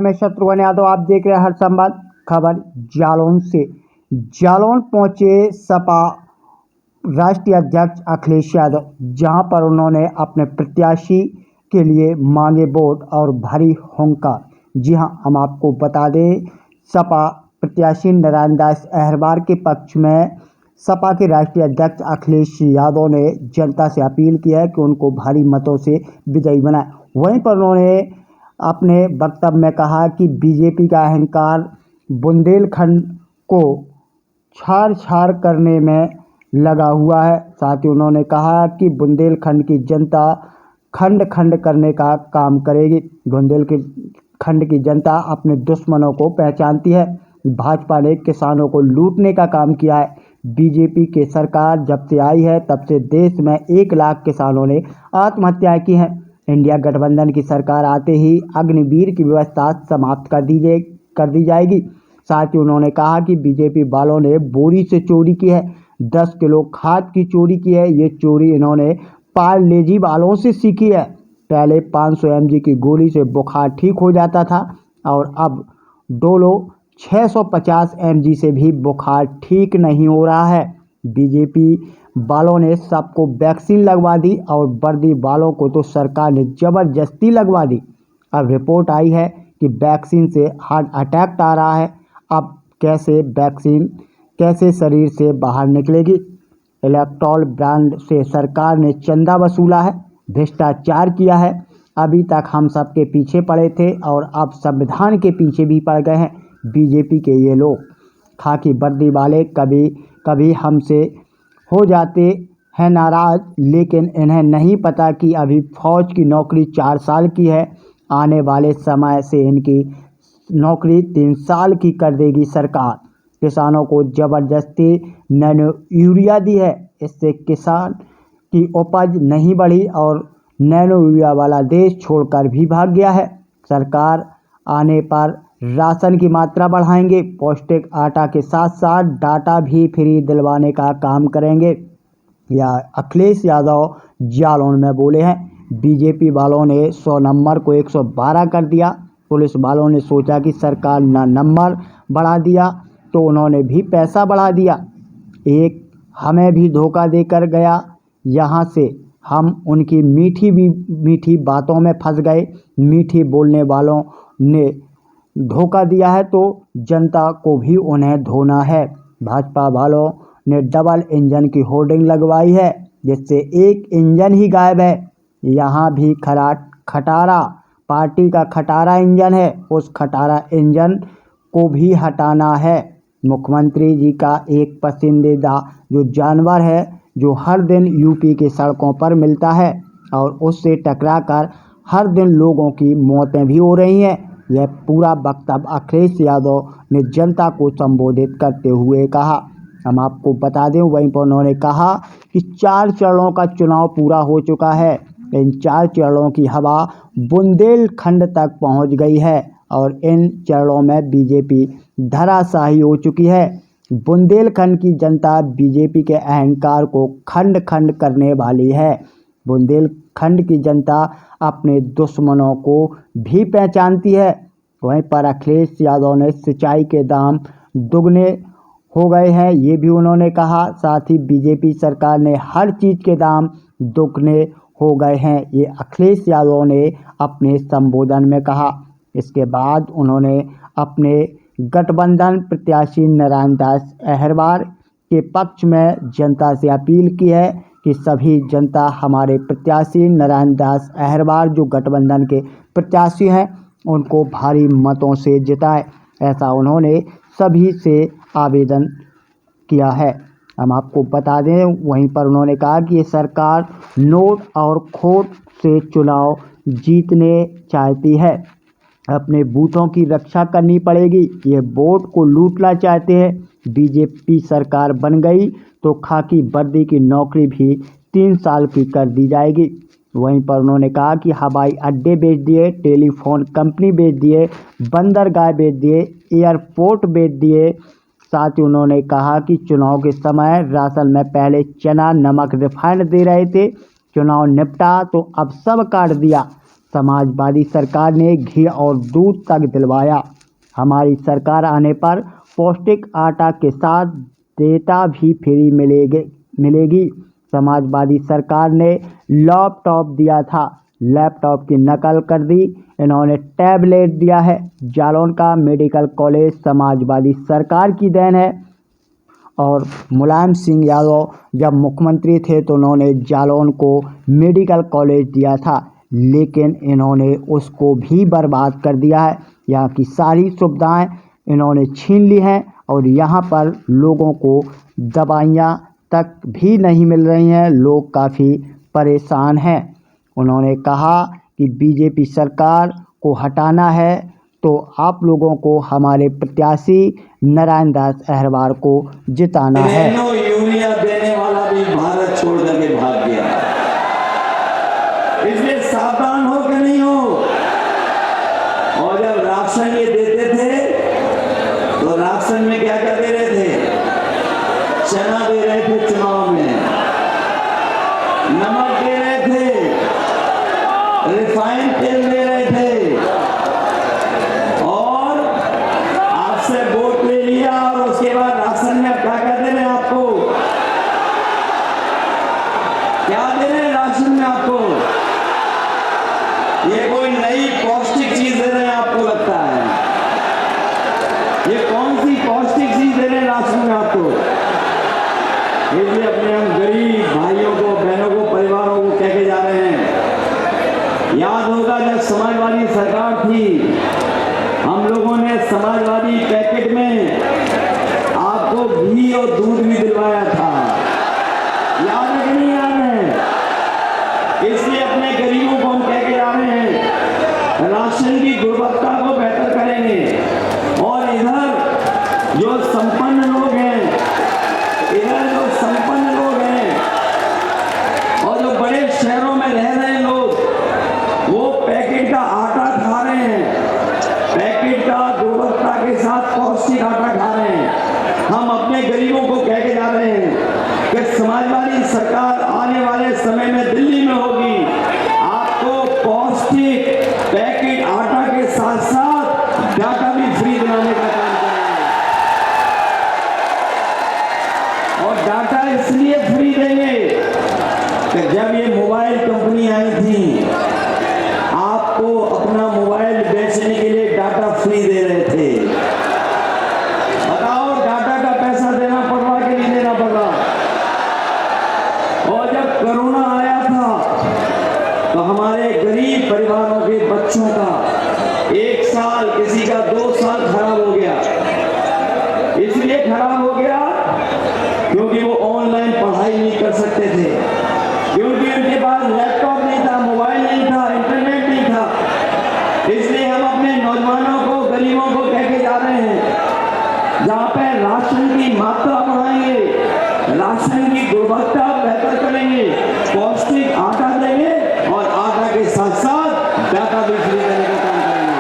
मैं शत्रुघ्न यादव, आप देख रहे हैं हर संवाद खबर जालौन से। जालौन पहुंचे सपा राष्ट्रीय अध्यक्ष अखिलेश यादव, जहां पर उन्होंने अपने प्रत्याशी के लिए मांगे वोट और भरी हुंकार। जी हां, हम आपको बता दें, सपा प्रत्याशी नारायण दास अहिरवार के पक्ष में सपा के राष्ट्रीय अध्यक्ष अखिलेश यादव ने जनता से अपील की है कि उनको भारी मतों से विजयी बनाए। वहीं पर उन्होंने अपने वक्तव्य में कहा कि बीजेपी का अहंकार बुंदेलखंड को छाड़ छाड़ करने में लगा हुआ है। साथ ही उन्होंने कहा कि बुंदेलखंड की जनता खंड खंड करने का काम करेगी। बुंदेलखंड की जनता अपने दुश्मनों को पहचानती है। भाजपा ने किसानों को लूटने का काम किया है। बीजेपी की सरकार जब से आई है तब से देश में 1 लाख किसानों ने आत्महत्याएं की हैं। इंडिया गठबंधन की सरकार आते ही अग्निवीर की व्यवस्था समाप्त कर दी जाएगी। साथ ही उन्होंने कहा कि बीजेपी वालों ने बोरी से चोरी की है, 10 किलो खाद की चोरी की है। ये चोरी इन्होंने पार्लेजी वालों से सीखी है। पहले 500 mg की गोली से बुखार ठीक हो जाता था और अब डोलो 650 mg से भी बुखार ठीक नहीं हो रहा है। बीजेपी वालों ने सबको वैक्सीन लगवा दी और वर्दी वालों को तो सरकार ने जबरदस्ती लगवा दी। अब रिपोर्ट आई है कि वैक्सीन से हार्ट अटैक आ रहा है। अब कैसे शरीर से बाहर निकलेगी। इलेक्ट्रॉल ब्रांड से सरकार ने चंदा वसूला है, भ्रष्टाचार किया है। अभी तक हम सबके पीछे पड़े थे और अब संविधान के पीछे भी पड़ गए हैं बीजेपी के ये लोग। खाकी वर्दी वाले कभी कभी हमसे हो जाते हैं नाराज, लेकिन इन्हें नहीं पता कि अभी फौज की नौकरी 4 साल की है। आने वाले समय से इनकी नौकरी 3 साल की कर देगी सरकार। किसानों को जबरदस्ती नैनो यूरिया दी है, इससे किसान की उपज नहीं बढ़ी और नैनो यूरिया वाला देश छोड़कर भी भाग गया है। सरकार आने पर राशन की मात्रा बढ़ाएंगे, पौष्टिक आटा के साथ साथ डाटा भी फ्री दिलवाने का काम करेंगे। या अखिलेश यादव जालौन में बोले हैं। बीजेपी वालों ने 100 नंबर को 112 कर दिया। पुलिस वालों ने सोचा कि सरकार ना नंबर बढ़ा दिया तो उन्होंने भी पैसा बढ़ा दिया। एक हमें भी धोखा देकर गया, यहाँ से हम उनकी मीठी बातों में फंस गए। मीठी बोलने वालों ने धोखा दिया है तो जनता को भी उन्हें धोना है। भाजपा वालों ने डबल इंजन की होर्डिंग लगवाई है, जिससे एक इंजन ही गायब है। यहाँ भी खटारा पार्टी का खटारा इंजन है, उस खटारा इंजन को भी हटाना है। मुख्यमंत्री जी का एक पसंदीदा जो जानवर है, जो हर दिन यूपी के सड़कों पर मिलता है और उससे टकराकर हर दिन लोगों की मौतें भी हो रही हैं। यह पूरा वक्तव्य अखिलेश यादव ने जनता को संबोधित करते हुए कहा। हम आपको बता दें, वहीं पर उन्होंने कहा कि 4 चरणों का चुनाव पूरा हो चुका है। इन 4 चरणों की हवा बुंदेलखंड तक पहुंच गई है और इन चरणों में बीजेपी धराशायी हो चुकी है। बुंदेलखंड की जनता बीजेपी के अहंकार को खंड खंड करने वाली है। बुंदेलखंड की जनता अपने दुश्मनों को भी पहचानती है। वहीं पर अखिलेश यादव ने सिंचाई के दाम दुगने हो गए हैं, ये भी उन्होंने कहा। साथ ही बीजेपी सरकार ने हर चीज़ के दाम दुगने हो गए हैं, ये अखिलेश यादव ने अपने संबोधन में कहा। इसके बाद उन्होंने अपने गठबंधन प्रत्याशी नारायण दास अहिरवार के पक्ष में जनता से अपील की है कि सभी जनता हमारे प्रत्याशी नारायण दास अहिरवार जो गठबंधन के प्रत्याशी हैं उनको भारी मतों से जिताए, ऐसा उन्होंने सभी से आवेदन किया है। हम आपको बता दें, वहीं पर उन्होंने कहा कि ये सरकार नोट और खोट से चुनाव जीतने चाहती है, अपने बूथों की रक्षा करनी पड़ेगी। ये वोट को लूटना चाहते हैं। बीजेपी सरकार बन गई तो खाकी वर्दी की नौकरी भी 3 साल की कर दी जाएगी। वहीं पर उन्होंने कहा कि हवाई अड्डे बेच दिए, टेलीफोन कंपनी बेच दिए, बंदरगाह बेच दिए, एयरपोर्ट बेच दिए। साथ ही उन्होंने कहा कि चुनाव के समय राशन में पहले चना नमक रिफाइंड दे रहे थे, चुनाव निपटा तो अब सब काट दिया। समाजवादी सरकार ने घी और दूध तक दिलवाया। हमारी सरकार आने पर पौष्टिक आटा के साथ डेटा भी फ्री मिलेगी। समाजवादी सरकार ने लैपटॉप दिया था, लैपटॉप की नकल कर दी। इन्होंने टैबलेट दिया है। जालौन का मेडिकल कॉलेज समाजवादी सरकार की देन है। और मुलायम सिंह यादव जब मुख्यमंत्री थे तो उन्होंने जालौन को मेडिकल कॉलेज दिया था, लेकिन इन्होंने उसको भी बर्बाद कर दिया है। यहाँ की सारी सुविधाएं इन्होंने छीन ली हैं और यहाँ पर लोगों को दवाइयाँ तक भी नहीं मिल रही हैं। लोग काफ़ी परेशान हैं। उन्होंने कहा कि बीजेपी सरकार को हटाना है तो आप लोगों को हमारे प्रत्याशी नारायण दास अहरवार को जिताना है। यूरिया देने वाला भी भारत छोड़ करके भाग गया, इसलिए सावधान हो कि नहीं हो। और जब राशन ये देते थे तो राशन में क्या क्या दे रहे थे? चना दे रहे थे, चुनाव में नमक दे रहे थे, रिफाइंड तेल दे रहे थे, और आपसे वोट ले लिया और उसके बाद राशन में क्या क्या दे रहे हैं आपको? क्या दे रहे हैं राशन में आपको? ये कोई नई पौष्टिक चीज दे रहे हैं आपको लगता है? ये कौन सी पौष्टिक चीज दे रहे हैं राशन में आपको? इसलिए अपने हम गरीब भाइयों को, बहनों को, परिवारों को कह के जा रहे हैं, याद होगा जब समाजवादी सरकार थी, हम लोगों ने समाजवादी पैकेट में आपको घी और दूध भी दिलवाया था। याद है कि नहीं याद है? इसलिए अपने गरीबों को हम कह के जा रहे हैं, राशन की गुणवत्ता को बेहतर करेंगे। और इधर जो संपन्न लोग हैं, और जो बड़े शहरों में रह रहे लोग, वो पैकेट का आटा खा रहे हैं, पैकेट का गुणवत्ता के साथ पौष्टिक आटा खा रहे हैं। हम अपने गरीबों को कह के जा रहे हैं कि समाजवादी सरकार आने वाले समय में दिल्ली में होगी, आपको पौष्टिक पैकेट आटा के साथ साथ डाटा भी फ्री दिलाने का काम करेंगे। और डाटा इसलिए फ्री देंगे कि जब ये मोबाइल कंपनी आई थी, आपको अपना मोबाइल बेचने के लिए डाटा फ्री दे रहे थे। बताओ, डाटा का पैसा देना पड़ रहा कि नहीं देना पड़ रहा? और जब कोरोना आया था तो हमारे गरीब परिवारों के बच्चों का 1 साल, किसी का 2 साल खराब हो गया। इसलिए खराब हो गया क्योंकि वो ऑनलाइन पढ़ाई नहीं कर सकते थे, क्योंकि उनके पास लैपटॉप नहीं था, मोबाइल नहीं था, इंटरनेट नहीं था। इसलिए हम अपने नौजवानों को, गरीबों को कह के जा रहे हैं, जहाँ पे राशन की मात्रा बढ़ाएंगे, राशन की गुणवत्ता बेहतर करेंगे, पौष्टिक आटा देंगे और आटा के साथ साथ डाटा भी फ्री देने का काम करेंगे।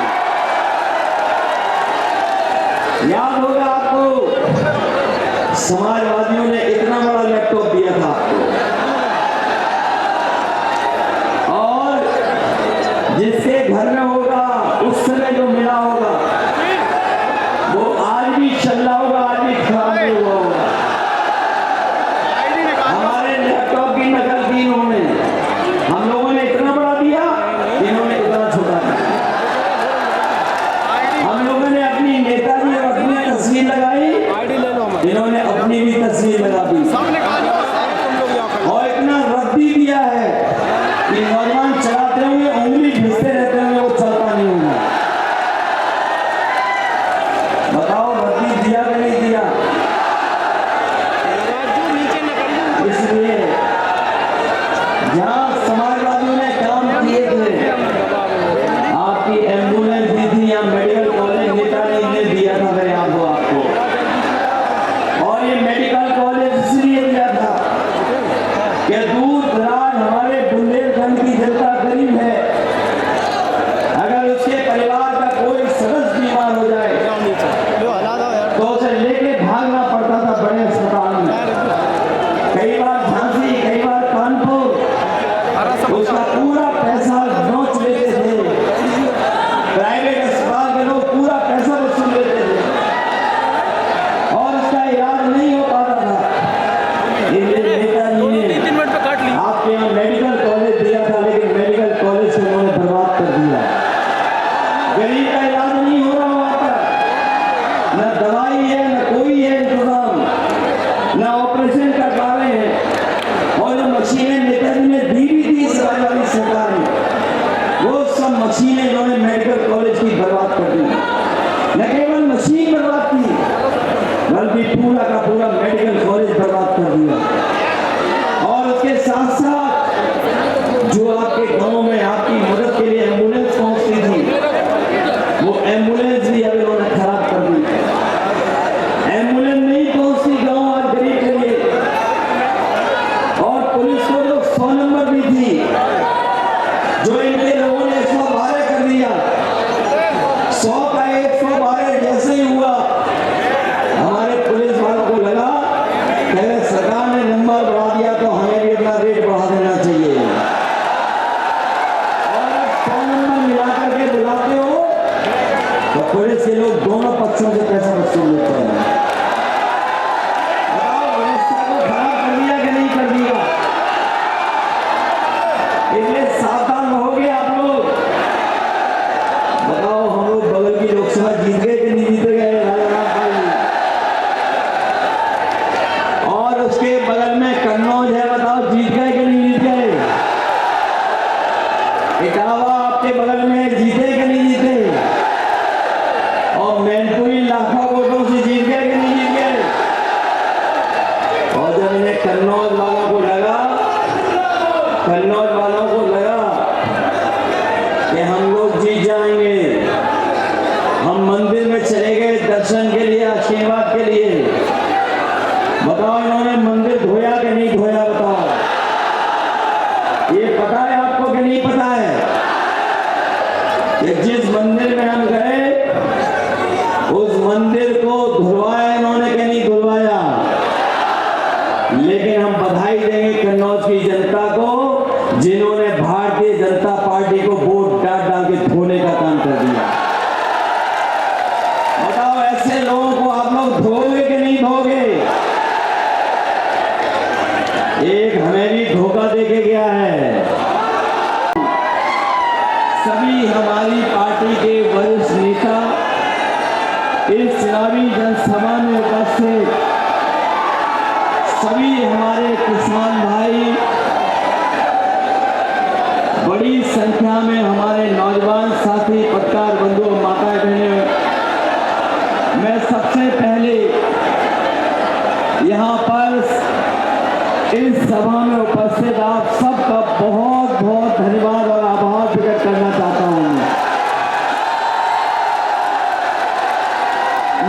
देंगे कन्नौज की जनता को, जिन्होंने भारतीय जनता पार्टी को वोट डाल डाल के धोने का काम कर दिया। बताओ ऐसे लोगों को आप लोग धोगे कि नहीं धोगे? एक हमें भी धोखा देके गया है। सभी हमारी पार्टी के वरिष्ठ नेता इस चुनावी जनसभा में उपस्थित, सभी हमारे किसान भाई, बड़ी संख्या में हमारे नौजवान साथी, पत्रकार बंधु, माताएं बहनें, मैं सबसे पहले यहाँ पर इस सभा में उपस्थित आप सबका बहुत बहुत धन्यवाद और आभार प्रकट करना चाहता हूँ।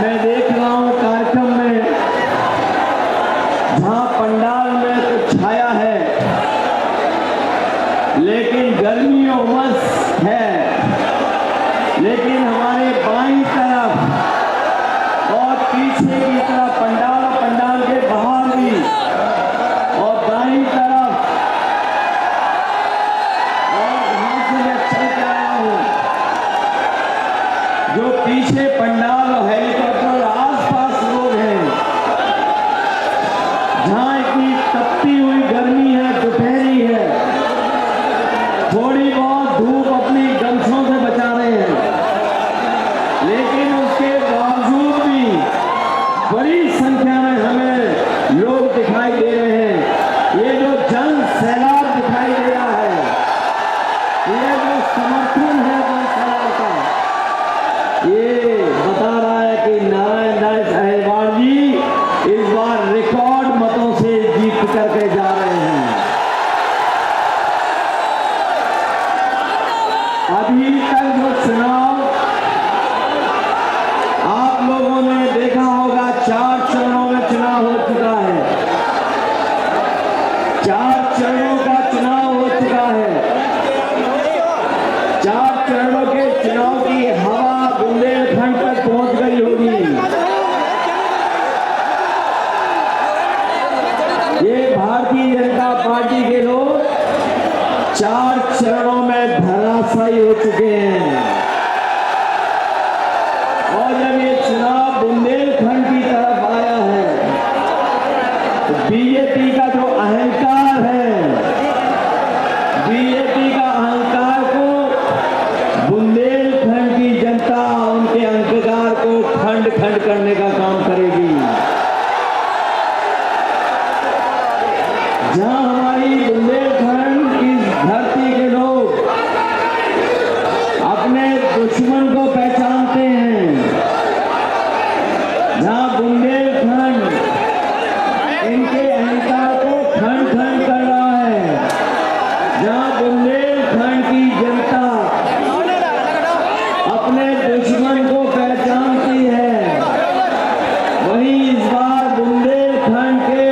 मैं देख रहा हूँ कार्यक्रम में जहाँ पंडाल में कुछ छाया है, लेकिन गर्मी और उमस है, लेकिन हमारे बाईं तरफ और पीछे की तरफ पंडाल और पंडाल के बाहर भी और दाईं तरफ और यहाँ से मैं चल के आया हूँ, जो पीछे पंडाल और हेलीकॉप्टर आसपास लोग हैं, जहाँ इतनी तपती हुई गर्मी है, दोपहरी है, थोड़ी बहुत धूप अपनी गमछों से बचा रहे हैं, लेकिन उसके बावजूद भी बड़ी संख्या में हमें लोग दिखाई दे रहे हैं। ये जो जन सैलाब दिखाई दे रहा है, ये जो समर्थन है जन सैलाब का, ये बता रहा है कि नारायण दास अहिरवार जी इस बार रिकॉर्ड मतों से जीत करके जा रहे हैं। अभी तक जो चुनाव आप लोगों ने देखा होगा, 4 चरणों में चुनाव हो चुका है, 4 चरणों का चुनाव हो चुका है। 4 चरणों के चुनाव की हवा बुंदेलखंड तक पहुंच गई होगी। ये भारतीय जनता पार्टी के लोग 4 चरणों में धराशायी हो चुके हैं, और जब ये चुनाव बुंदेलखंड की तरफ आया है, तो बीजेपी का जो अहंकार है, बीजेपी का अहंकार को बुंदेलखंड की जनता उनके अहंकार को खंड खंड करने का काम करेगी। जहां हमारी बुंदेलखंड की धरती के लोग अपने दुश्मन को पहचानते हैं, जहां बुंदेलखंड इनके अहंकार को खंड खंड कर रहा है, जहां बुंदेलखंड की जनता अपने दुश्मन को पहचानती है, वहीं इस बार बुंदेलखंड के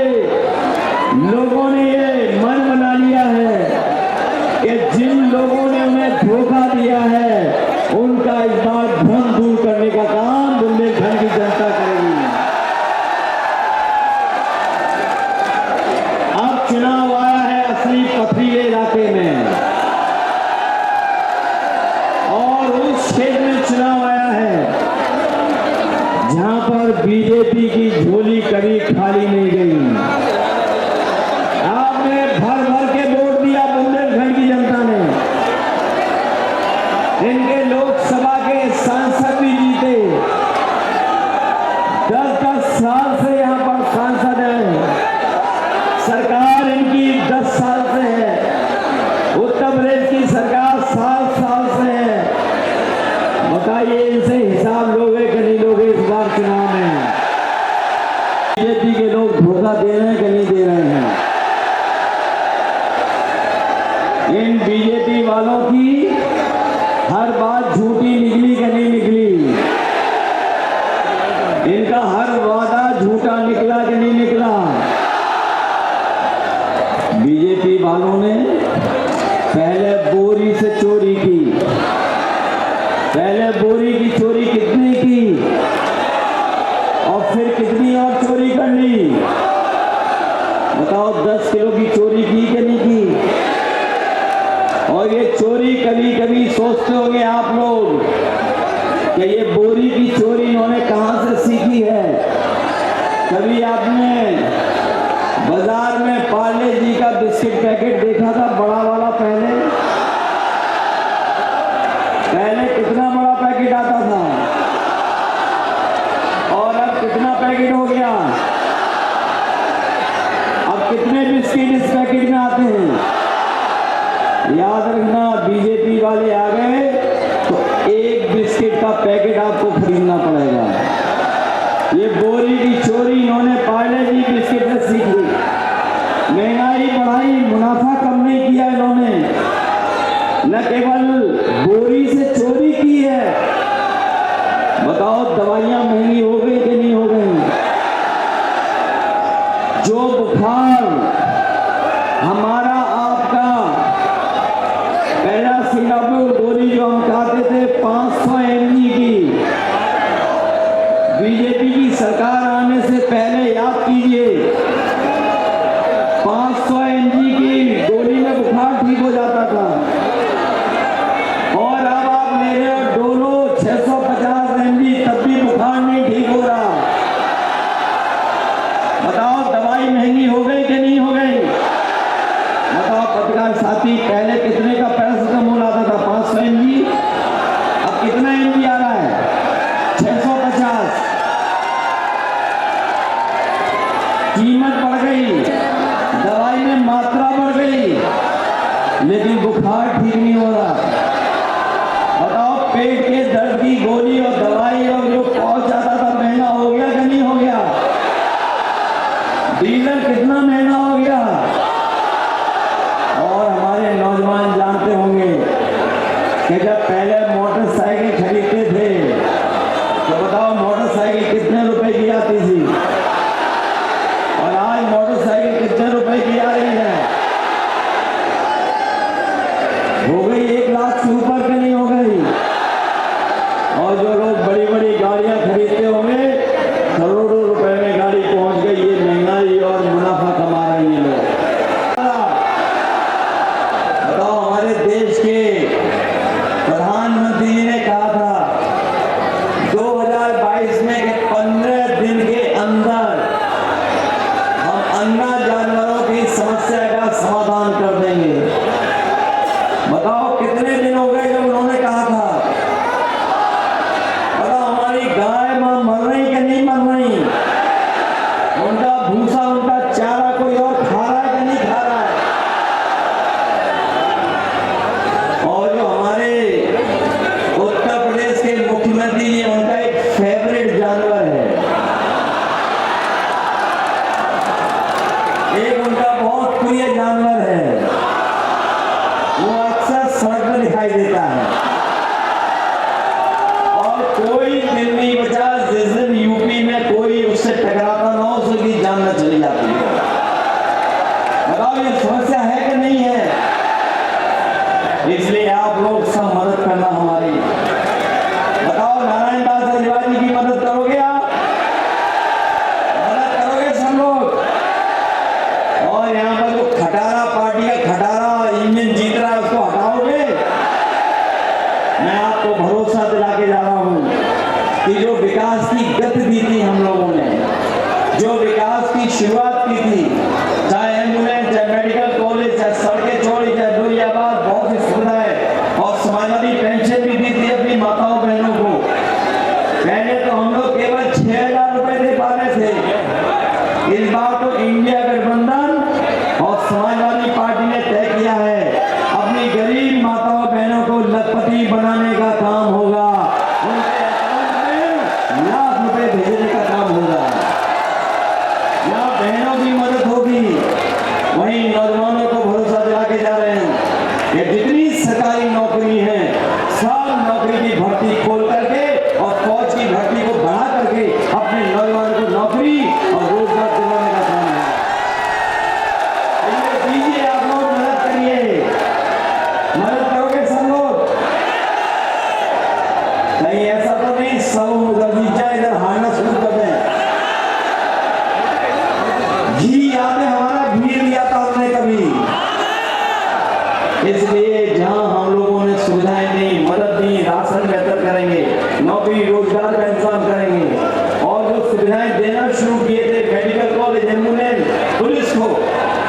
लोगों ने ये मन बना लिया है कि जिन लोगों ने उन्हें धोखा दिया है, उनका इस बार भ्रम दूर करने का काम बुंदेलखंड की जनता करेगी। अब चुनाव आया है असली पथरीले इलाके में, और उस क्षेत्र में चुनाव आया है जहां पर बीजेपी की झोली कभी खाली नहीं गई। आपने भर भर के वोट दिया बुंदेलखंड की जनता ने, इनके लोकसभा के सांसद भी जीते, 10-10 साल से यहाँ पर सांसद हैं, सरकार इनकी 10 साल से है, उत्तर प्रदेश की सरकार 7 साल से है। बताइए इनसे हिसाब लोगे कि नहीं लोगे इस बार चुनाव में? बीजेपी के लोग धोखा दे रहे हैं कि नहीं दे रहे हैं? इन बीजेपी वालों की हर बात झूठी निकली कि नहीं निकली? इनका हर वादा झूठा निकला कि नहीं निकला? बीजेपी वालों ने पहले बोरी से चोरी की, पहले बोरी की चोरी कितनी की और फिर कितनी और चोरी कर ली? बताओ, 10 किलो की की चोरी की कि नहीं की? और ये चोरी कभी कभी सोचते होंगे आप लोग कि ये बोरी की चोरी इन्होंने कहां से सीखी है। कभी आपने बाजार में पार्ले जी का बिस्किट पैकेट देखा था, बड़ा वाला? पहले कितना बड़ा पैकेट आता था और अब कितना पैकेट हो गया? अब कितने बिस्किट इस पैकेट में आते हैं? याद रखना, बीजेपी वाले आ गए तो एक बिस्किट का पैकेट आपको खरीदना पड़ेगा। ये बोरी की चोरी इन्होंने पार्ले जी बिस्किट से सीखी। महंगाई बढ़ाई, मुनाफा कम नहीं किया इन्होंने। न केवल बोरी से चोरी की है, बताओ दवाइयां महंगी हो गई कि नहीं हो गई? जो बुखार हमारा आपका पैरासिटामोल गोली जो हम खाते थे 500 mg की, बीजेपी की सरकार आने से पहले याद कीजिए 500 mg की गोली में बुखार ठीक हो जाता था। और अब आप ले रहे हो डोलो 650 mg, तब भी बुखार नहीं ठीक हो रहा। बताओ दवाई महंगी हो गई कि नहीं हो गई? बताओ पत्रकार साथी, पहले कितने का पैरासिटामोल आता था? 500 mg। अब कितना mg आ रहा है? 650। कीमत बढ़ गई, दवाई में मात्रा बढ़ गई, लेकिन बुखार ठीक नहीं हो रहा। बताओ पेट के दर्द की गोली और दवाई और जो पहुंच जाता था महंगा हो गया कि नहीं हो गया? डीजल कितना महंगा हो गया? और हमारे नौजवान जानते होंगे कि जब पहले मोटरसाइकिल खरीदते थे तो बताओ मोटरसाइकिल कितने रुपए की आती थी और आज मोटरसाइकिल कितने रुपए की आ रही है? हो गई 1 लाख से ऊपर के नहीं हो गई? और जो लोग बड़ी बड़ी गाड़ियां खरीदते होंगे, करोड़ों रुपए में गाड़ी पहुंच गई। ये महंगाई और मुनाफा कमा रही है लोग। बताओ हमारे देश के प्रधानमंत्री जी ने कहा था 2022 में कि 15 दिन के अंदर हम अन्ना जानवरों की समस्या का समाधान कर देंगे। बताओ कितने दिन हो गए जब उन्होंने कहा था? बताओ हमारी गाय मां मर रही कि नहीं मर रही? उनका भूसा, उनका चारा कोई और खा रहा है कि नहीं खा रहा है? और जो हमारे उत्तर प्रदेश के मुख्यमंत्री जी, उनका एक फेवरेट जानवर है, एक उनका बहुत प्रिय जानवर है, वो अक्सर सड़क पर दिखाई देता है। और कोई दिन नहीं बचा जिस दिन यूपी में कोई उससे टकराता ना हो, उसकी जान न चली जाती है। बताओ ये समस्या है कि नहीं है? इसलिए आप लोग सब मदद करना हमारी। बताओ नारायण दास अहिलवार जी की मदद करोगे आप? मदद करोगे सब लोग? और यहाँ पर जो खटारा पार्टी का खटारा इंजन जीत रहा है उसको हटाओगे? मैं आपको भरोसा दिला के जा रहा हूँ कि जो विकास की गति दी थी हम लोगों ने, जो विकास की शुरुआत की थी, चाहे एम्बुलेंस, चाहे मेडिकल कॉलेज, चाहे सड़कें छोड़ी, चाहे डोरियाबाद, बहुत सी सुविधाएं, और समाजवादी पेंशन भी दी थी अपनी माताओं बहनों को। पहले तो हम लोग केवल 6,000 रुपए दे पा रहे थे। इस बार तो इंडिया गठबंधन और समाजवादी पार्टी ने तय किया है अपनी गरीब माताओं बहनों को लखपति बनाने का काम होगा, उनके अकाउंट में लाख रुपए भेजने का काम होगा। यहाँ बहनों की मदद होगी, वहीं नौजवानों को भरोसा दिला के जा रहे हैं कि जितनी सरकारी नौकरी है सब नौकरी की भर्ती खोल करके और फौज की भर्ती को बढ़ा करके अपने नौजवानों को नौकरी और रोजगार दिलाने का काम है। दीजिए, आप लोग मदद करिए, मदद करोगे सब लोग? इसलिए जहां हम लोगों ने सुविधाएं दी, मदद दी, राशन बेहतर करेंगे, नौकरी रोजगार का इंतजाम करेंगे और जो सुविधाएं देना शुरू किए थे मेडिकल कॉलेज, एम्बुलेंस, पुलिस को,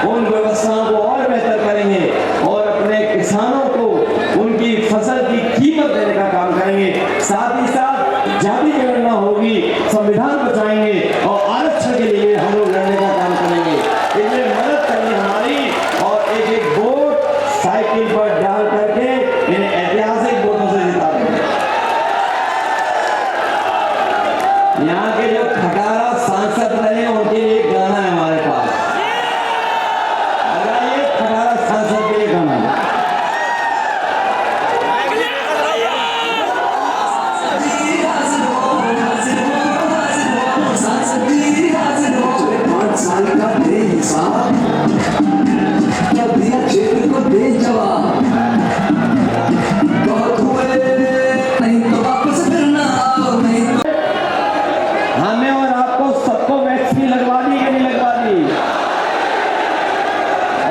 उन व्यवस्थाओं को और बेहतर करेंगे और अपने किसानों को उनकी फसल की कीमत देने का काम करेंगे। साथ ही साथ जाति गणना होगी, संविधान बचाएंगे और आरक्षण के लिए हम लोग लड़ने का काम करेंगे। इसलिए मदद करनी हमारी और एक एक वोट साइकिल पर डाल करके इन्हें ऐतिहासिक वोटों से जिता देंगे। यहाँ के जो खटारा सांसद रहे उनके लिए एक गाना है हमारे पास, लगाइए खटारा सांसद के लिए गाना। साल का बेहिसाब क्या दिया क्षेत्र को दे जवाब, बहुत हुए नहीं तो वापस फिरना आओ, नहीं तो हमें और आपको सबको वैक्सीन लगवा दी कि नहीं लगवा दी?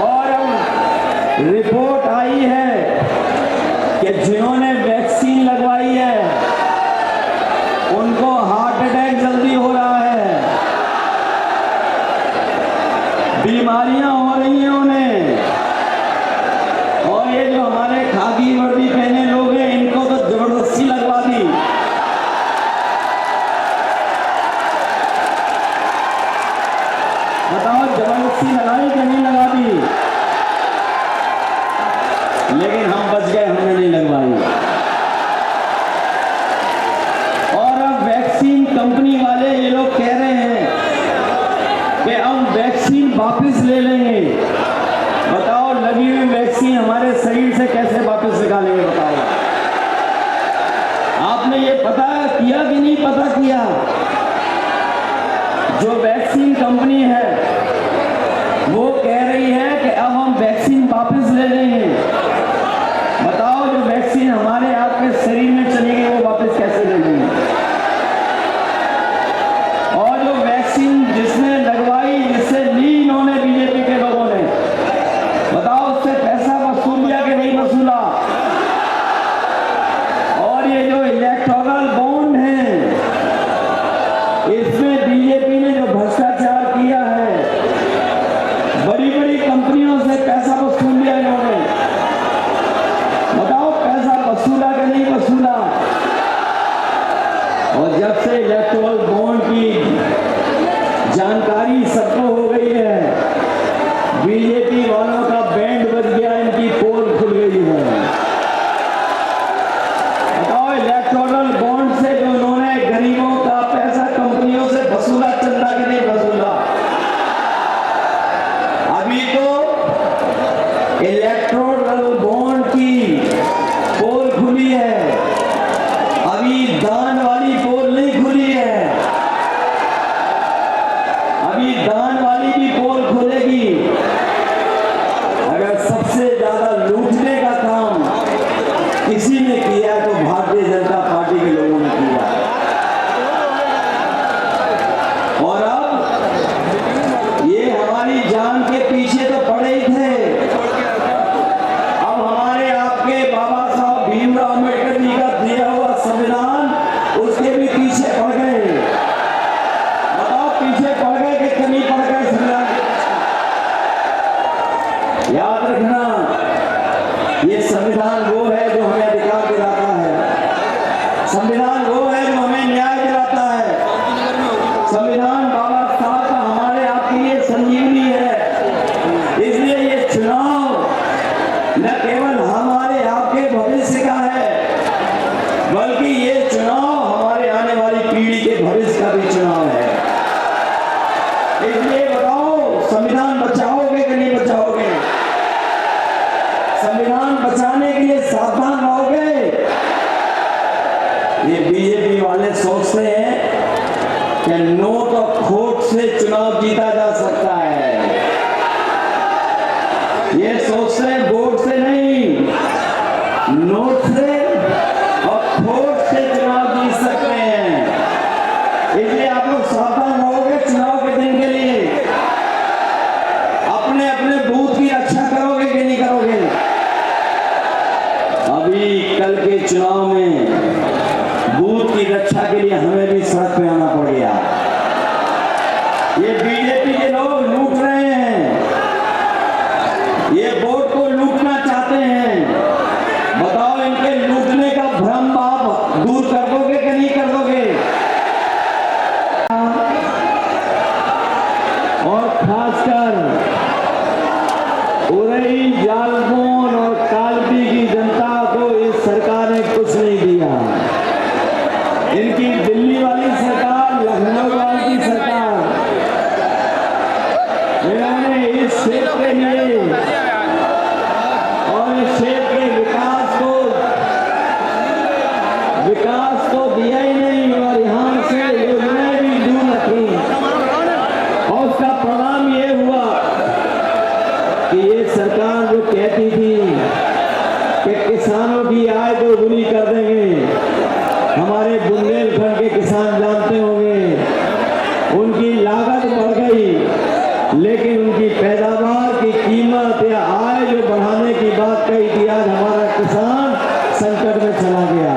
और अब रिपोर्ट आई है कि जिन्होंने वैक्सीन लगवाई है उनको हार्ट अटैक जल्दी हो रहा है, बीमारियां हो रही हैं उन्हें। और ये जो हमारे खाकी वर्दी पहने लोग हैं इनको तो जबरदस्ती लगवा दी। बताओ जबरदस्ती लगाई कि नहीं लगा दी? लेकिन हम बच गए, हमने नहीं लगवाई। और अब वैक्सीन कंपनी वाले ये लोग कह रहे हैं कि हम वैक्सीन वापस ले लेंगे। बताओ लगी हुई वैक्सीन हमारे शरीर से कैसे वापस निकालेंगे? बताओ आपने ये पता किया कि नहीं पता किया? जो वैक्सीन कंपनी है वो कह रही है कि अब हम वैक्सीन वापस ले लेंगे। बताओ जो वैक्सीन हमारे आपके शरीर में चली गई वो वापस कैसे ले लेंगे? और जो वैक्सीन जिसने लगवाई, जिससे ली इन्होंने बीजेपी के लोगों ने, बताओ उससे पैसा वसूल लिया कि नहीं वसूला? और ये जो इलेक्टोरल बॉन्ड है इसमें बीजेपी ने जो भ्रष्टाचार किया है, बड़ी बड़ी कंपनियों से पैसा वसूल लिया इन्होंने। बताओ पैसा वसूला कि नहीं वसूला? और जब से इलेक्टोरल बॉन्ड की जानकारी सबको हो गई है, बीजेपी वालों का बैंड बज गया, इनकी पोल खुल गई है। बताओ इलेक्टोरल बॉन्ड से जो उन्होंने गरीबों का पैसा कंपनियों से वसूला, चंदा के नहीं वसूला। अभी तो इलेक्टोरल बॉन्ड की पोल खुली है, अभी दान वाली पोल नहीं खुली है। अभी दान वाली भी पोल खुलेगी। अगर सबसे ज्यादा लूटने का काम किसी ने किया तो भारतीय जनता पार्टी के लोगों ने किया। और अब ये हमारी जान के पीछे तो पड़े ही थे, अब हमारे आपके बाबा साहब भीमराव अम्बेडकर जी का दिया हुआ संविधान उसके भी पीछे पड़ गए। बताओ पीछे पड़ गए कि कमी पड़ गए संविधान के? याद रखना ये संविधान वो है जो हमें अधिकार दिलाता है, संविधान वो है जो हमें न्याय दिलाता है, संविधान बाबा साहब का हमारे आपके लिए संजीवनी है। इसलिए ये चुनाव न केवल हमारे आपके भविष्य का है, बल्कि ये चुनाव हमारे आने वाली पीढ़ी के भविष्य का भी चुनाव है। इसलिए बताओ संविधान बचाओगे कि नहीं बचाओगे? संविधान बचाने के लिए सावधान रहोगे? ये बीजेपी वाले सोचते हैं कि नोट और खोट से चुनाव जीता जा सकता है। ये सोचते हैं वोट से नहीं, नोट से और खोट से चुनाव जीत सकते हैं। इसलिए आप लोग सावधान रहोगे चुनाव के दिन के लिए। अपने अपने बूथ की रक्षा करोगे कि नहीं करोगे? चुनाव में बूथ की रक्षा के लिए हमें भी सड़क पे आना पड़ गया। ये बीजेपी के लोग लूट रहे हैं, ये वोट को लूटना चाहते हैं। बताओ, इनके लूटने का भ्रम आप दूर कर दोगे कि नहीं कर दोगे? और खासकर उरई, जालमोन और कालपी की जनता को इस सरकार ने कुछ नहीं दिया। इनकी दिल्ली वाली सरकार, लखनऊ वाली सरकार, इन्होंने इस क्षेत्र के लिए और इस क्षेत्र के विकास को दिया ही नहीं और यहाँ से योजनाएं भी दूर रखी। और उसका परिणाम ये हुआ कि ये सरकार जो कहती थी कि किसानों की आय दोगुनी कर देंगे, हमारे बुंदेलखंड के किसान जानते होंगे उनकी लागत बढ़ गई, लेकिन उनकी पैदावार की कीमत या आय जो बढ़ाने की बात कही थी, आज हमारा किसान संकट में चला गया।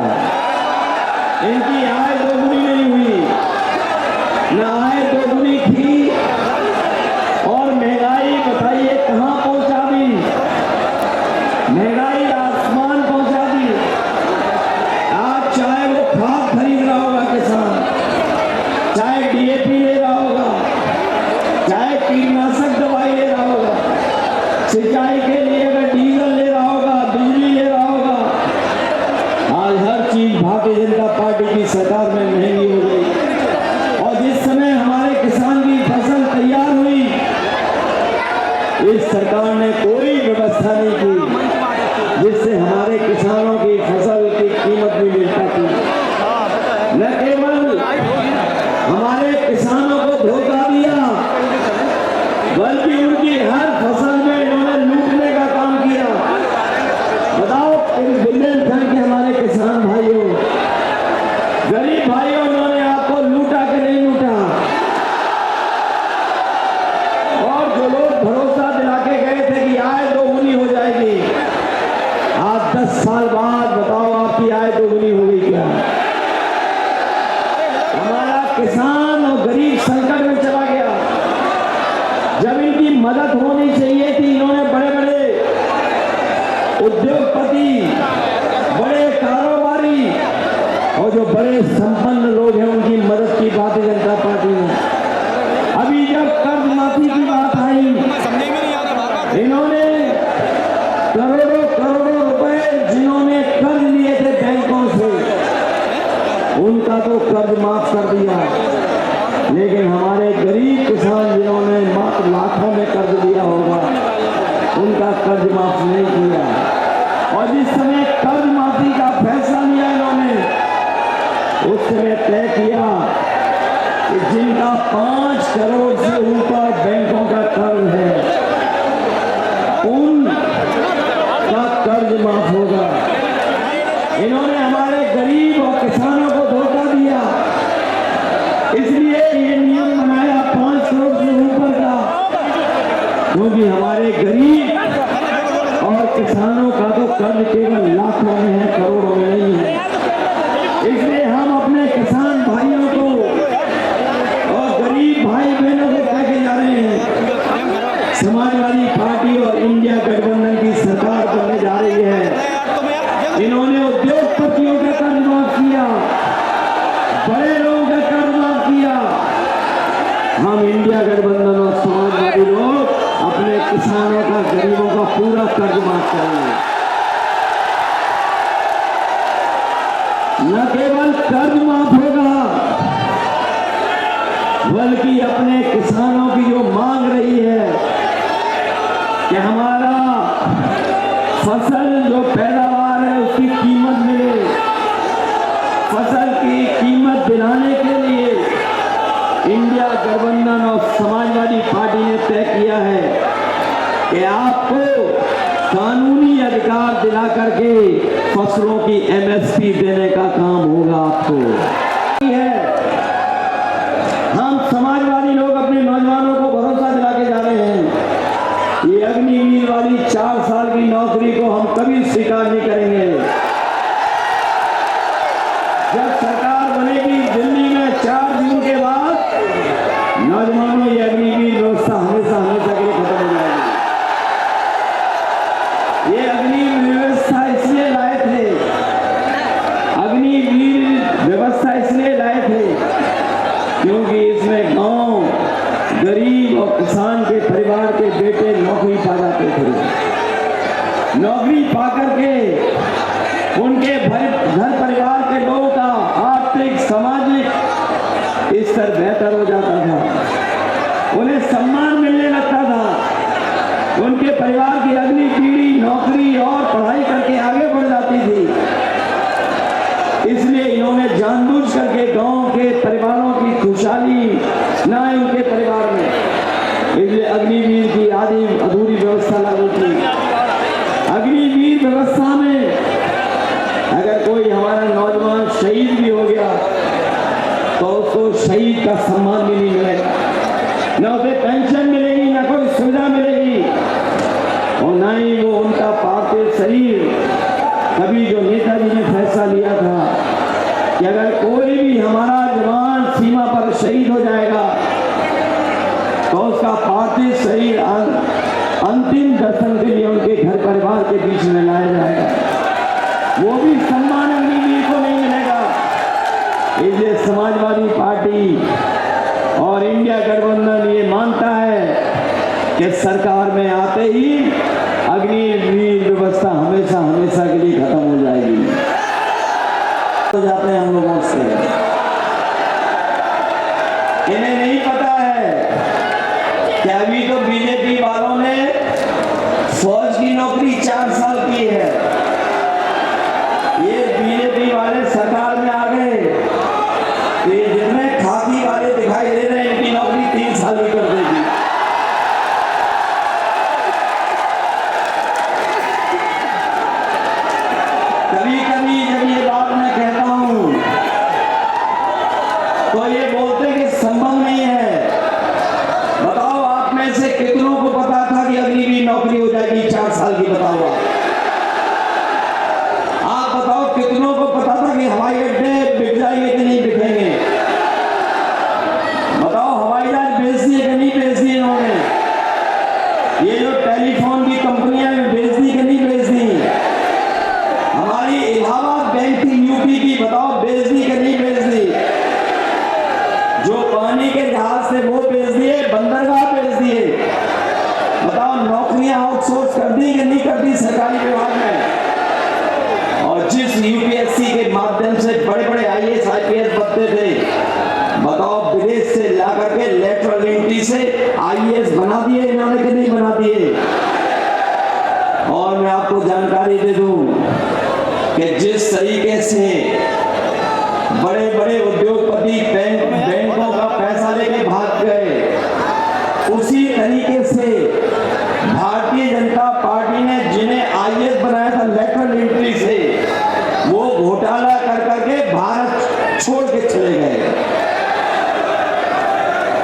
इनकी आय दोगुनी नहीं हुई, न आय दोगुनी थी और महंगाई बताइए कहां पहुंचा दी? महंगाई आसमान पहुंचा दी। आज चाहे वो खाद खरीद रहा होगा किसान, चाहे डीएपी ले रहा होगा, चाहे कीटनाशक दवाई ले रहा होगा, सिंचाई के लिए अगर डीजल ले रहा होगा, बिजली ले रहा होगा, आज हर चीज भारतीय जनता पार्टी की सरकार में महंगी हो गई। और जिस समय हमारे किसान की फसल तैयार हुई, इस सरकार ने कोई व्यवस्था नहीं की जिससे हमारे किसानों की फसल की कीमत भी मिल पाती। न केवल हमारे किसानों को धोखा दिया, बल्कि उनकी हर फसल में इन्होंने लूटने का काम किया। बताओ, इन बुंदेलखंड के हमारे किसान भाइयों, गरीब भाइयों, उन्होंने आपको लूटा कि नहीं लूटा? और जो लोग भरोसा दिला के गए थे कि आय दोगुनी हो जाएगी, आज 10 साल बाद बताओ आपकी आय दोगुनी हो गई क्या? हमारा किसान और गरीब संकट में चला गया। जब इनकी मदद होनी चाहिए थी, इन्होंने बड़े बड़े उद्योगपति, बड़े कारोबारी और जो बड़े संपन्न लोग हैं उनकी मदद की भारतीय जनता पार्टी ने। अभी जब कर्ज माफी की बात आई, इन्होंने करोड़ों करोड़ों रुपए जिन्होंने कर्ज लिए थे बैंकों से, उनका तो कर्ज माफ कर दिया, लेकिन हमारे गरीब किसान जिन्होंने मात्र लाखों में कर्ज लिया होगा, उनका कर्ज माफ नहीं किया। और जिस समय कर्ज माफी का फैसला लिया इन्होंने, उस समय तय किया कि जिनका 5 करोड़ से ऊपर बैंकों का कर्ज है, उनका कर्ज माफ होगा। इन्होंने हमारे गरीब और किसानों को धोखा दिया, इसलिए ये नियम बनाया 5 करोड़ से ऊपर का, क्योंकि हमारे गरीब और किसानों का तो कर्ज केवल लाखों में है, करोड़ों में नहीं है। इसलिए हम अपने किसान भाइयों को और गरीब भाई बहनों को कह के जा रहे हैं, समाजवादी पार्टी और इंडिया गठबंधन की सरकार बनने जा रही है। इन्होंने उद्योगपतियों का कर्ज माफ किया, बड़े लोगों का कर्ज माफ किया। हम इंडिया गठबंधन और समाजवादी लोग अपने किसानों का, गरीबों का पूरा कर्ज माफ करेंगे। न केवल कर्ज माफ होगा, बल्कि अपने किसानों की जो मांग रही है कि हमारा फसल जो पैदावार है उसकी कीमत मिले, फसल की कीमत दिलाने के लिए इंडिया गठबंधन और समाजवादी पार्टी ने तय किया है कि आपको कानूनी अधिकार दिला करके फसलों की एमएसपी देने का काम होगा। आपको हम समाजवादी लोग अपने नौजवानों को भरोसा दिला के जा रहे हैं, ये अग्निवीर वाली 4 साल की नौकरी को हम कभी स्वीकार नहीं करेंगे। ये अग्निवीर व्यवस्था इसलिए लाए थे, अग्निवीर व्यवस्था इसलिए लाए थे क्योंकि इसमें गांव, गरीब और किसान के परिवार के बेटे नौकरी पा जाते थे। नौकरी पा करके उनके घर परिवार के लोगों का आर्थिक सामाजिक स्तर बेहतर हो जाता था, उन्हें सम्मान मिलने लगता था, उनके परिवार की अगली पीढ़ी नौकरी और पढ़ाई करके आगे बढ़ जाती थी। इसलिए इन्होंने जानबूझ करके गांव के परिवारों की खुशहाली न आए उनके परिवार में, इसलिए अग्निवीर की आधी अधूरी व्यवस्था लागू की। अग्निवीर व्यवस्था में अगर कोई हमारा नौजवान शहीद भी हो गया तो उसको शहीद का सम्मान भी नहीं मिलेगा, न उसे पेंशन मिलेगी, न कोई सुविधा मिलेगी, और न ही वो उनका पार्थिव शरीर। कभी जो नेताजी ने फैसला लिया था कि अगर कोई भी हमारा जवान सीमा पर शहीद हो जाएगा तो उसका पार्थिव शरीर अंतिम दर्शन के लिए उनके घर परिवार के बीच में लाया जाएगा, वो भी सम्मान अग्निवीर को नहीं मिलेगा। इसलिए समाजवादी पार्टी और इंडिया गठबंधन ये मानता है कि सरकार में आते ही अग्निवीर व्यवस्था हमेशा हमेशा के लिए खत्म हो जाएगी। तो जाते हैं हम लोगों से, इन्हें नहीं पता है कि अभी तो बीजेपी वालों ने फौज की नौकरी 4 साल की है। ये बीजेपी वाले सरकार में आ गए तो ये जितने खाकी वाले दिखाई दे रहे हैं इनकी नौकरी 3 साल ही कर देगी। कभी कभी जब ये बात मैं कहता हूं तो ये बोलते कि संभव नहीं है। बताओ आप में से कितनों को पता था कि अग्निवीर नौकरी हो जाएगी 4 साल की? बताओ आप बताओ कितनों को पता था कि हवाई अड्डे बिक जाएंगे कि नहीं बिकेंगे? बताओ हवाई जहाज बेच दिए कि नहीं बेच दिए इन्होंने? ये जो टेलीफोन की कंपनियां बेच दी कि नहीं बेच दी? हमारी इलाहाबाद बैंक थी यूपी की, बताओ बेच दी कि नहीं बेच दी? जो पानी के जहाज थे वो बेच दिए, बंदरगाह बेच दिए। बताओ नौकरियां आउटसोर्स कर दी कि नहीं कर दी सरकारी विभाग में? और जिस यूपीएससी के माध्यम से बड़े बड़े आईएएस आईपीएस बनते थे, बताओ विदेश से ला करके लेटरल एंट्री से आईएएस बना दिए इन्होंने कि नहीं बना दिए? और मैं आपको जानकारी दे दूं कि जिस तरीके से बड़े बड़े उद्योगपति बैंकों का पैसा लेके भाग गए, उसी तरीके से भारतीय जनता पार्टी ने जिन्हें आईएएस बनाया था लेटरल एंट्री से, वो घोटाला कर करके भारत छोड़ के चले गए।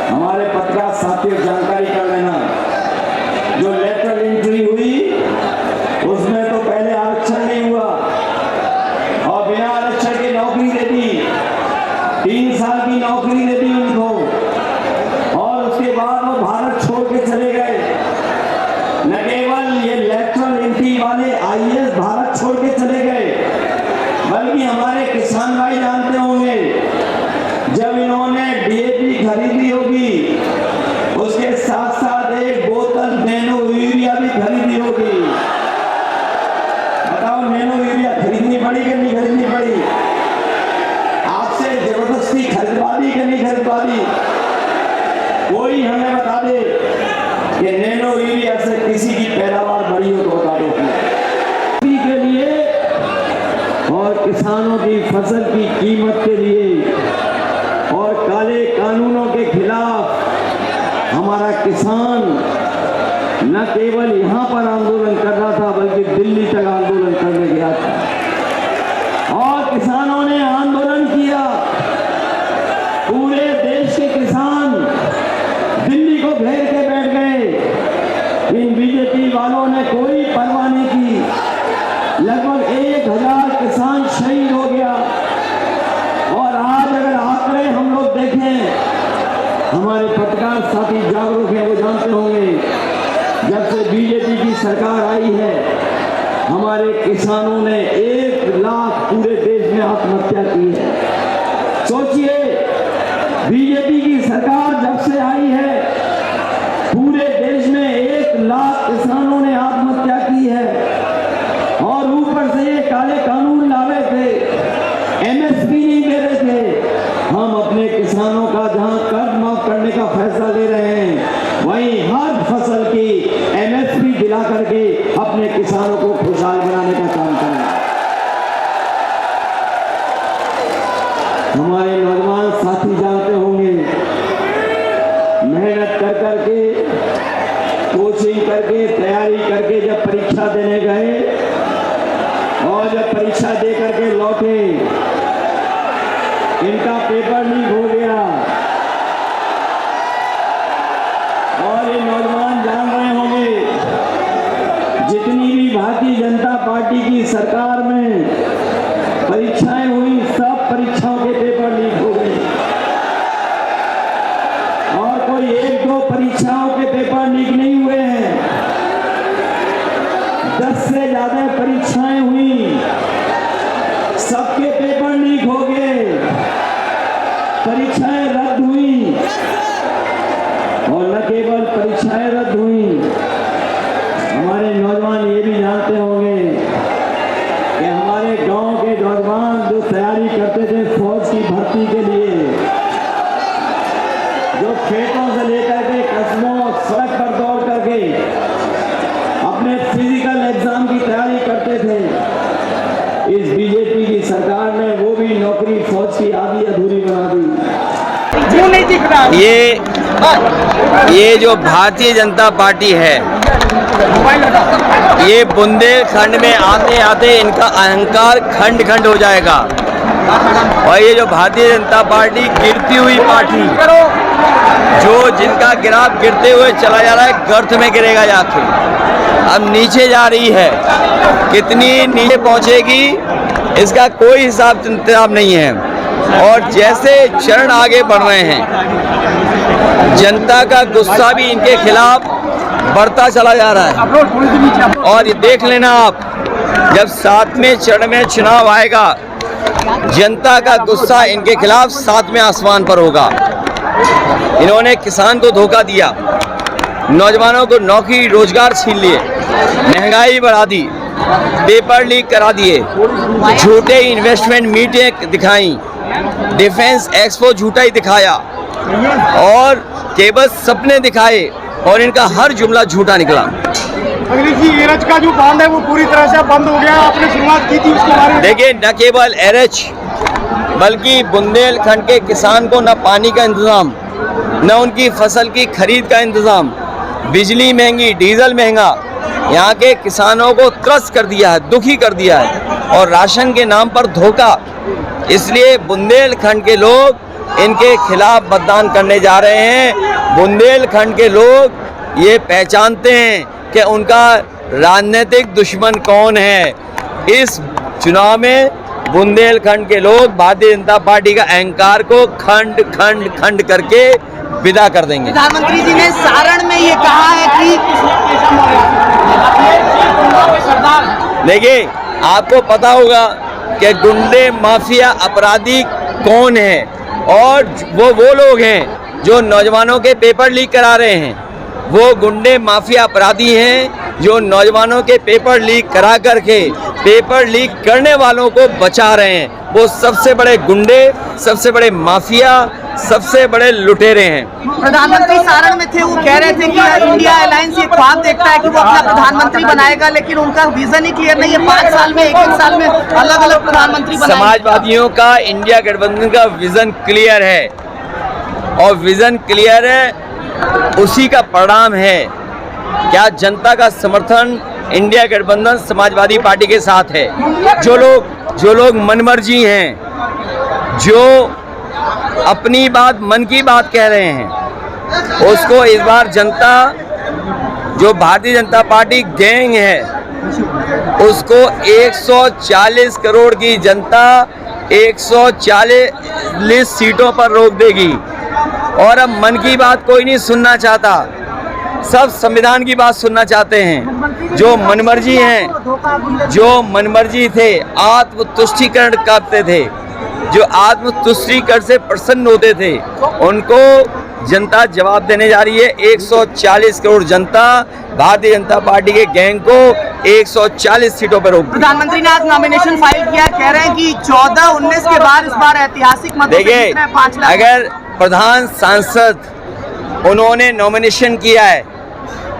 हमारे पत्रकार साथियों जानकारी कर लेना, जो लेटरल एंट्री हुई उसमें तो पहले आरक्षण नहीं हुआ और बिना आरक्षण की नौकरी दे दी, 3 साल की नौकरी दे दी उनको, और उसके बाद वो भारत छोड़ के चले गए। न केवल ये लेटरल एंट्री वाले आईएएस भारत छोड़ के चले गए, बल्कि हमारे किसान भाई जानते होंगे जब इन्होंने डीएपी खरीदी होगी उसके साथ साथ एक बोतल नैनो यूरिया भी खरीदी होगी। बताओ नैनो यूरिया खरीदनी पड़ी कि नहीं खरीदनी पड़ी? आपसे जबरदस्ती खरीदवा दी कि नहीं खरीदवा दी? कोई हमें बता दे कि नैनो यूरिया से किसी की पैदावार बढ़ी हो तो बता दो के लिए और किसानों की फसल की कीमत के लिए और काले कानूनों के खिलाफ हमारा किसान न केवल यहां पर आंदोलन कर रहा था बल्कि दिल्ली तक आंदोलन करने गया था। और किसानों ने आंदोलन किया, पूरे देश के किसान दिल्ली को घेर के बैठ गए। इन बीजेपी वालों ने कोई परवाह नहीं की। लगभग 1000 किसान शहीद हो गया। और आज अगर आंकड़े हम लोग देखें, हमारे पत्रकार साथी जागरूक है, वो जानते होंगे जब से बीजेपी की सरकार आई है हमारे किसानों ने 1 लाख पूरे देश में आत्महत्या की है। सोचिए, बीजेपी की सरकार जब से आई है पूरे देश में 1 लाख किसानों ने आत्महत्या की है। और ऊपर से ये काले कानून लावे थे, एमएसपी नहीं दे रहे थे। हम अपने किसानों का जहां कर्ज माफ करने का फैसला ले रहे हैं, वहीं हर फसल की एमएसपी दिला करके अपने किसानों को खुशहाल बनाने का काम करें। हमारे नौजवान साथी जानते होंगे, मेहनत कर करके, कोचिंग करके, तैयारी करके जब परीक्षा देने गए और जब परीक्षा दे करके लौटे, इनका पेपर लीक हो गया। और ये नौजवान जान रहे होंगे, जितनी भी भारतीय जनता पार्टी की सरकार में परीक्षाएं हुई, सब परीक्षाओं के पेपर लीक हो गए। और कोई 1-2 परीक्षाओं के पेपर लीक नहीं हुए हैं, 10 से ज्यादा परीक्षाएं हुई, सबके पेपर लीक हो गए, परीक्षाएं रद्द हुई। और न केवल परीक्षाएं रद्द हुई, हमारे नौजवान ये भी जानते होंगे कि हमारे गांव के नौजवान जो तैयारी करते थे फौज की भर्ती के लिए, जो खेतों से लेकर के कस्बों सड़क पर दौड़ करके अपने फिजिकल एग्जाम की तैयारी करते थे, इस बीजेपी की सरकार ने वो भी नौकरी फौज की आधी अधूरी बना दी। ये जो भारतीय जनता पार्टी है, ये बुंदेलखंड में आते आते इनका अहंकार खंड खंड हो जाएगा। और ये जो भारतीय जनता पार्टी गिरती हुई पार्टी, जो जिनका ग्राफ गिरते हुए चला जा रहा है, गर्त में गिरेगा जाके, अब नीचे जा रही है। कितनी नीचे पहुंचेगी इसका कोई हिसाब किताब नहीं है। और जैसे चरण आगे बढ़ रहे हैं, जनता का गुस्सा भी इनके खिलाफ बढ़ता चला जा रहा है। और ये देख लेना आप, जब 7वें चरण में चुनाव आएगा, जनता का गुस्सा इनके खिलाफ 7वें आसमान पर होगा। इन्होंने किसान को धोखा दिया, नौजवानों को नौकरी रोजगार छीन लिए, महंगाई बढ़ा दी, पेपर लीक करा दिए, झूठे इन्वेस्टमेंट मीटिंग दिखाई, डिफेंस एक्सपो झूठा ही दिखाया और केवल सपने दिखाए और इनका हर जुमला झूठा निकला। अखिलेश जी, एरच का जो बांध है वो पूरी तरह से बंद हो गया, आपने शुरुआत की थी उसके बारे में। देखिए, न केवल एरच बल्कि बुंदेलखंड के किसान को न पानी का इंतजाम, न उनकी फसल की खरीद का इंतजाम, बिजली महंगी, डीजल महंगा, यहाँ के किसानों को त्रस्त कर दिया है, दुखी कर दिया है। और राशन के नाम पर धोखा। इसलिए बुंदेलखंड के लोग इनके खिलाफ मतदान करने जा रहे हैं। बुंदेलखंड के लोग ये पहचानते हैं कि उनका राजनीतिक दुश्मन कौन है। इस चुनाव में बुंदेलखंड के लोग भारतीय जनता पार्टी का अहंकार को खंड खंड खंड करके विदा कर देंगे। प्रधानमंत्री जी ने सारण में ये कहा है कि देखिए, आपको पता होगा कि गुंडे माफिया अपराधी कौन है, और वो लोग हैं जो नौजवानों के पेपर लीक करा रहे हैं। वो गुंडे माफिया अपराधी हैं जो नौजवानों के पेपर लीक करा करके पेपर लीक करने वालों को बचा रहे हैं। वो सबसे बड़े गुंडे, सबसे बड़े माफिया, सबसे बड़े लुटेरे हैं। प्रधानमंत्री सारण में थे, वो कह रहे थे कि इंडिया अलायंस ये ख्वाब देखता है कि वो अपना प्रधानमंत्री बनाएगा, लेकिन उनका विजन ही क्लियर नहीं है। 5 साल में एक साल में अलग अलग प्रधानमंत्री बनाएंगे। समाजवादियों का इंडिया गठबंधन का विजन क्लियर है, और विजन क्लियर है उसी का परिणाम है। क्या जनता का समर्थन इंडिया गठबंधन समाजवादी पार्टी के साथ है। जो लोग मनमर्जी हैं, जो अपनी बात, मन की बात कह रहे हैं, उसको इस बार जनता, जो भारतीय जनता पार्टी गैंग है, उसको 140 करोड़ की जनता 140 सीटों पर रोक देगी। और अब मन की बात कोई नहीं सुनना चाहता। सब संविधान की बात सुनना चाहते हैं। जो मनमर्जी हैं, जो मनमर्जी थे, आत्मतुष्टीकरण करते थे, जो आत्मतुष्टीकरण से प्रसन्न होते थे, उनको जनता जवाब देने जा रही है। 140 करोड़ जनता भारतीय जनता पार्टी के गैंग को 140 सीटों पर रोक। प्रधानमंत्री ने आज नॉमिनेशन फाइल किया, कह रहे हैं कि 14-19 के बाद इस बार ऐतिहासिक मतों से देखिए, जीतना है 5 लाख। अगर प्रधान सांसद उन्होंने नॉमिनेशन किया है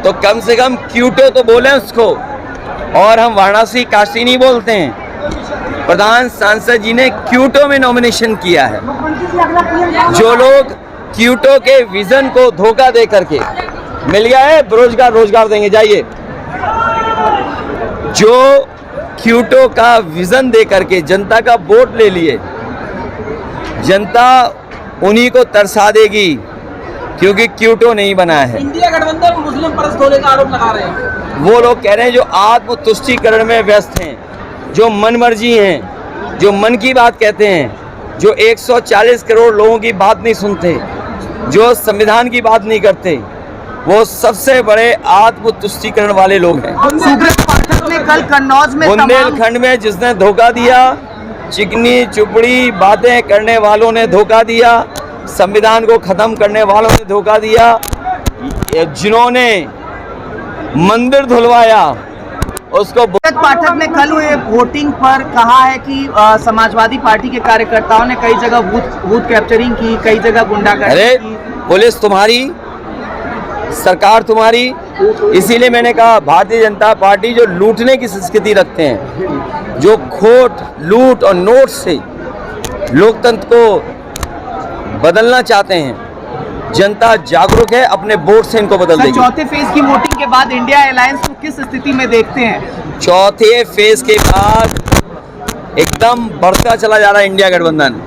तो कम से कम क्यूटो तो बोले उसको, और हम वाराणसी काशी नहीं बोलते हैं। प्रधान सांसद जी ने क्यूटो में नॉमिनेशन किया है। जो लोग क्यूटो के विजन को धोखा दे करके मिल गया है रोजगार देंगे, जाइए। जो क्यूटो का विजन दे करके जनता का वोट ले लिए, जनता उन्हीं को तरसा देगी, क्योंकि क्यूटो नहीं बना है। इंडिया गठबंधन मुस्लिम परस्त होने का आरोप लगा रहे हैं। वो लोग कह रहे हैं जो आत्मतुष्टीकरण में व्यस्त हैं, जो मनमर्जी हैं, जो मन की बात कहते हैं, जो 140 करोड़ लोगों की बात नहीं सुनते, जो संविधान की बात नहीं करते, वो सबसे बड़े आत्मतुष्टीकरण वाले लोग हैं। सुब्रत पाठक ने कल कन्नौज में बुंदेलखंड में जिसने धोखा दिया, चिकनी चुपड़ी बातें करने वालों ने धोखा दिया, संविधान को खत्म करने वालों ने धोखा दिया, जिन्होंने मंदिर धुलवाया उसको। सुब्रत पाठक ने कल हुए वोटिंग पर कहा है कि समाजवादी पार्टी के कार्यकर्ताओं ने कई जगह बूथ कैप्चरिंग की, कई जगह गुंडागर्दी अरे की। पुलिस तुम्हारी, सरकार तुम्हारी, इसीलिए मैंने कहा भारतीय जनता पार्टी जो लूटने की संस्कृति रखते हैं, जो खोट लूट और नोट से लोकतंत्र को बदलना चाहते हैं, जनता जागरूक है, अपने वोट से इनको बदल देगी। चौथे फेज की वोटिंग के बाद इंडिया अलायंस को किस स्थिति में देखते हैं? चौथे फेज के बाद एकदम बढ़ता चला जा रहा है इंडिया गठबंधन,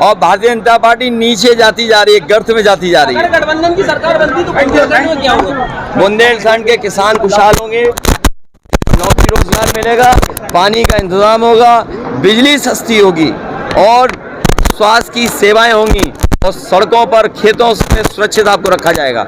और भारतीय जनता पार्टी नीचे जाती जा रही है, गर्त में जाती जा रही है। अगर गठबंधन की सरकार बनती तो बुंदेलखंड में क्या होगा? बुंदेलखंड के किसान खुशहाल होंगे, नौकरी रोजगार मिलेगा, पानी का इंतजाम होगा, बिजली सस्ती होगी, और स्वास्थ्य की सेवाएं होंगी, और सड़कों पर खेतों में सुरक्षित आपको रखा जाएगा।